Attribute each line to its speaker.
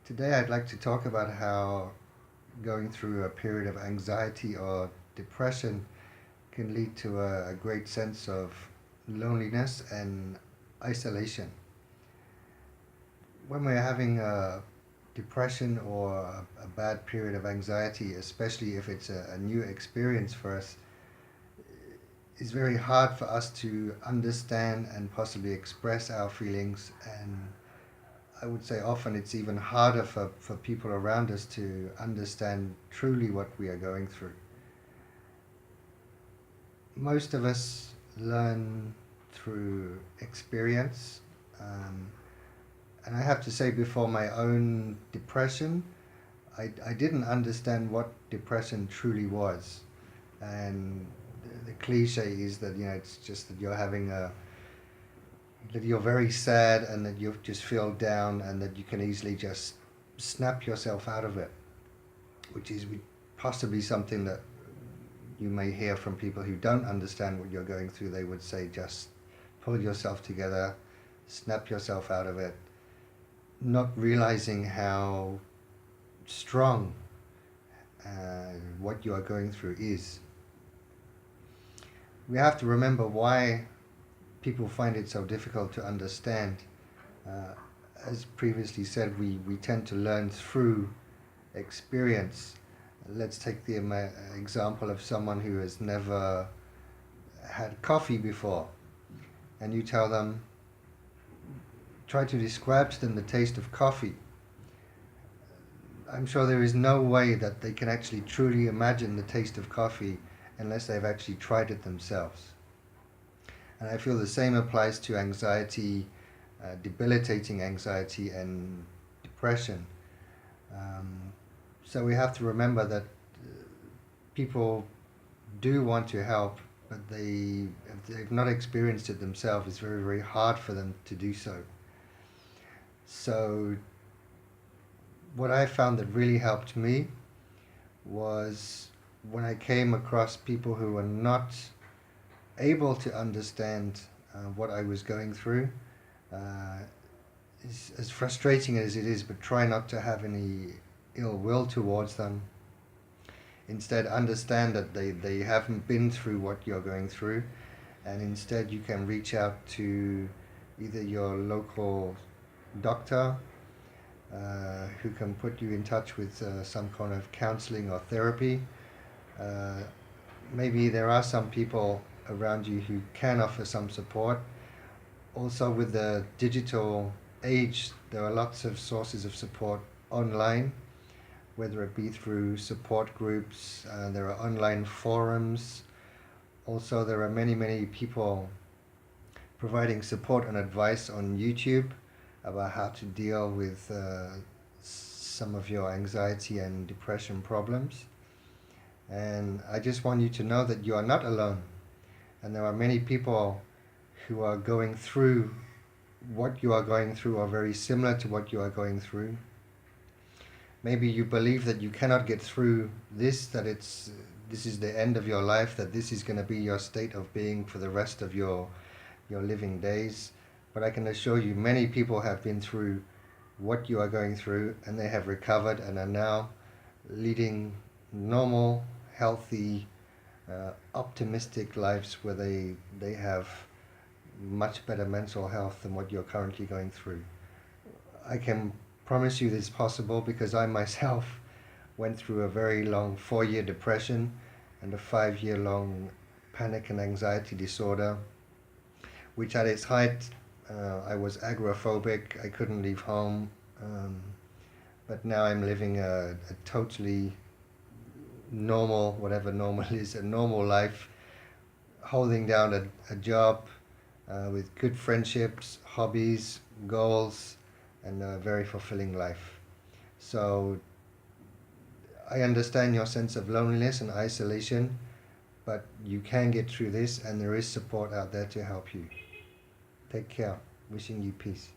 Speaker 1: Today, I'd like to talk about how going through a period of anxiety or depression can lead to a great sense of loneliness and isolation. When we're having a depression or a bad period of anxiety, especially if it's a new experience for us, it's very hard for us to understand and possibly express our feelings. And I would say often it's even harder for people around us to understand truly what we are going through. Most of us learn through experience. Um, and I have to say, before my own depression, I didn't understand what depression truly was. And the cliche is that, it's just that that you're very sad and that you just feel down and that you can easily just snap yourself out of it, which is possibly something that you may hear from people who don't understand what you're going through. They would say, just pull yourself together, snap yourself out of it, not realizing how strong what you are going through is. We have to remember why people find it so difficult to understand. Uh, as previously said, we tend to learn through experience. Let's take the example of someone who has never had coffee before, and you tell them, try to describe to them the taste of coffee. I'm sure there is no way that they can actually truly imagine the taste of coffee unless they've actually tried it themselves. And I feel the same applies to anxiety, debilitating anxiety and depression. Um, so we have to remember that people do want to help, but if they've not experienced it themselves, it's very, very hard for them to do so. So what I found that really helped me was when I came across people who were not able to understand what I was going through. Uh, as frustrating as it is, but try not to have any ill will towards them. Instead, understand that they haven't been through what you're going through, and instead you can reach out to either your local doctor, who can put you in touch with some kind of counseling or therapy. Uh, Maybe there are some people around you who can offer some support. Also, with the digital age, there are lots of sources of support online, whether it be through support groups, there are online forums. Also, there are many, many people providing support and advice on YouTube about how to deal with some of your anxiety and depression problems. And I just want you to know that you are not alone. And there are many people who are going through what you are going through or very similar to what you are going through. Maybe you believe that you cannot get through this, that this is the end of your life, that this is going to be your state of being for the rest of your living days. But I can assure you, many people have been through what you are going through and they have recovered and are now leading normal, healthy, optimistic lives where they have much better mental health than what you're currently going through. I can promise you this is possible because I myself went through a very long 4-year depression and a 5-year long panic and anxiety disorder, which at its height, I was agoraphobic. I couldn't leave home. But now I'm living a totally normal, whatever normal is, a normal life, holding down a job, with good friendships, hobbies, goals, and a very fulfilling life. So I understand your sense of loneliness and isolation, but you can get through this, and there is support out there to help you. Take care. Wishing you peace.